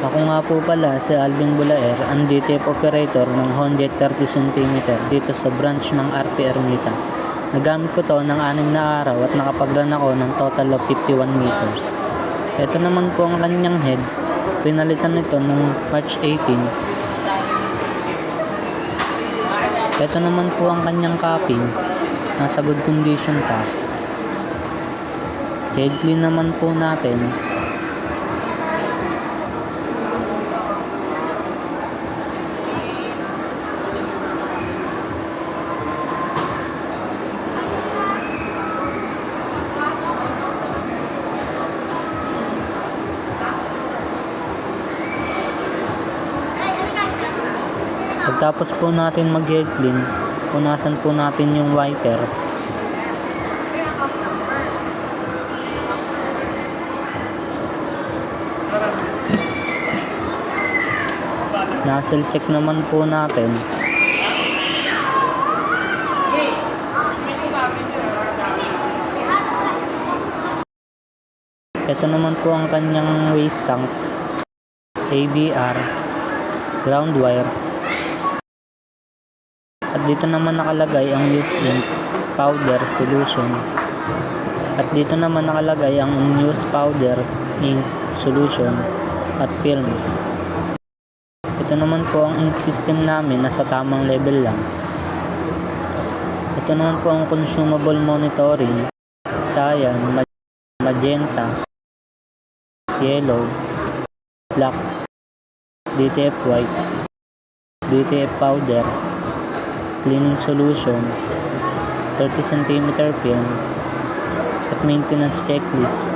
Ako nga po pala si Alvin Bulaer, ang DTF operator ng Honda 30 cm dito sa branch ng RT Ermita. Nagamit ko to ng 6 na araw at nakapag-run ako ng total of 51 meters. Ito naman po ang kanyang head. Pinalitan nito noong March 18. Ito naman po ang kanyang capping. Nasa good condition pa. Head clean naman po natin. Pagtapos po natin mag-head clean, punasan po natin yung wiper. Nozzle check naman po natin. Ito naman po ang kanyang waste tank, ABR, ground wire. At dito naman nakalagay ang use ink, powder, solution. At dito naman nakalagay ang unused powder, ink, solution, at film. Ito naman po ang ink system namin, nasa tamang level lang. Ito naman po ang consumable monitoring, cyan, magenta, yellow, black, DTF white, DTF powder, cleaning solution, 30 cm film, at maintenance checklist.